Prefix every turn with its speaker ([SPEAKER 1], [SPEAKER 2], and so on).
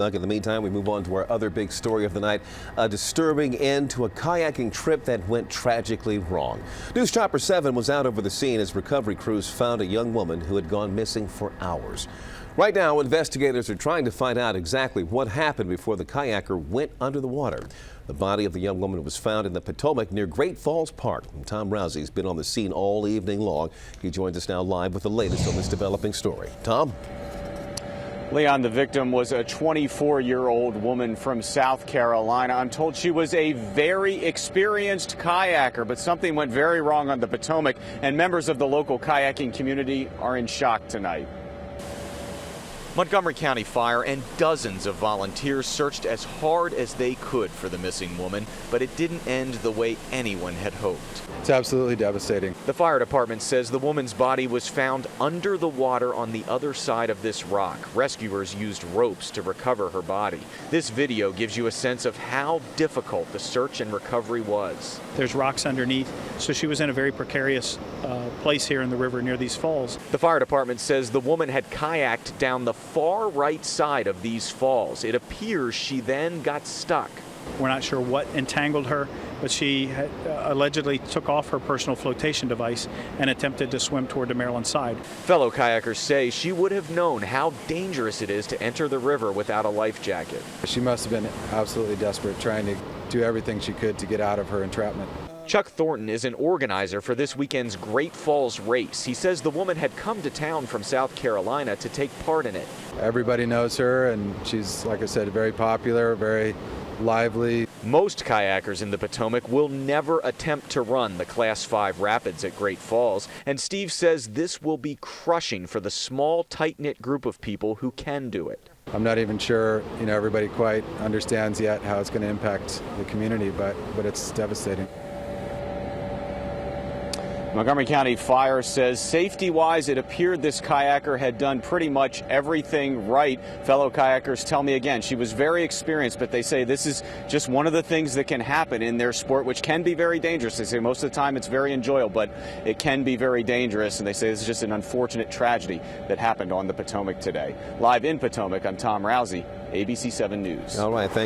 [SPEAKER 1] In the meantime, we move on to our other big story of the night, a disturbing end to a kayaking trip that went tragically wrong. News Chopper 7 was out over the scene as recovery crews found a young woman who had gone missing for hours. Right now, investigators are trying to find out exactly what happened before the kayaker went under the water. The body of the young woman was found in the Potomac near Great Falls Park. And Tom Rousey's been on the scene all evening long. He joins us now live with the latest on this developing story. Tom?
[SPEAKER 2] Leon, the victim was a 24-year-old woman from South Carolina. I'm told she was a very experienced kayaker, but something went very wrong on the Potomac, and members of the local kayaking community are in shock tonight. Montgomery County Fire and dozens of volunteers searched as hard as they could for the missing woman, but it didn't end the way anyone had hoped.
[SPEAKER 3] It's absolutely devastating.
[SPEAKER 2] The fire department says the woman's body was found under the water on the other side of this rock. Rescuers used ropes to recover her body. This video gives you a sense of how difficult the search and recovery was.
[SPEAKER 4] There's rocks underneath, so she was in a very precarious place here in the river near these falls.
[SPEAKER 2] The fire department says the woman had kayaked down the far right side of these falls. It appears she then got stuck.
[SPEAKER 4] We're not sure what entangled her, but she had, allegedly took off her personal flotation device and attempted to swim toward the Maryland side.
[SPEAKER 2] Fellow kayakers say she would have known how dangerous it is to enter the river without a life jacket.
[SPEAKER 3] She must have been absolutely desperate, trying to do everything she could to get out of her entrapment.
[SPEAKER 2] Chuck Thornton is an organizer for this weekend's Great Falls race. He says the woman had come to town from South Carolina to take part in it.
[SPEAKER 3] Everybody knows her, and she's, like I said, very popular, very lively.
[SPEAKER 2] Most kayakers in the Potomac will never attempt to run the Class 5 rapids at Great Falls, and Steve says this will be crushing for the small, tight-knit group of people who can do it.
[SPEAKER 3] I'm not even sure, everybody quite understands yet how it's going to impact the community, but it's devastating.
[SPEAKER 2] Montgomery County Fire says safety-wise, it appeared this kayaker had done pretty much everything right. Fellow kayakers tell me again, she was very experienced, but they say this is just one of the things that can happen in their sport, which can be very dangerous. They say most of the time it's very enjoyable, but it can be very dangerous, and they say this is just an unfortunate tragedy that happened on the Potomac today. Live in Potomac, I'm Tom Rousey, ABC 7 News.
[SPEAKER 1] All right, thank you.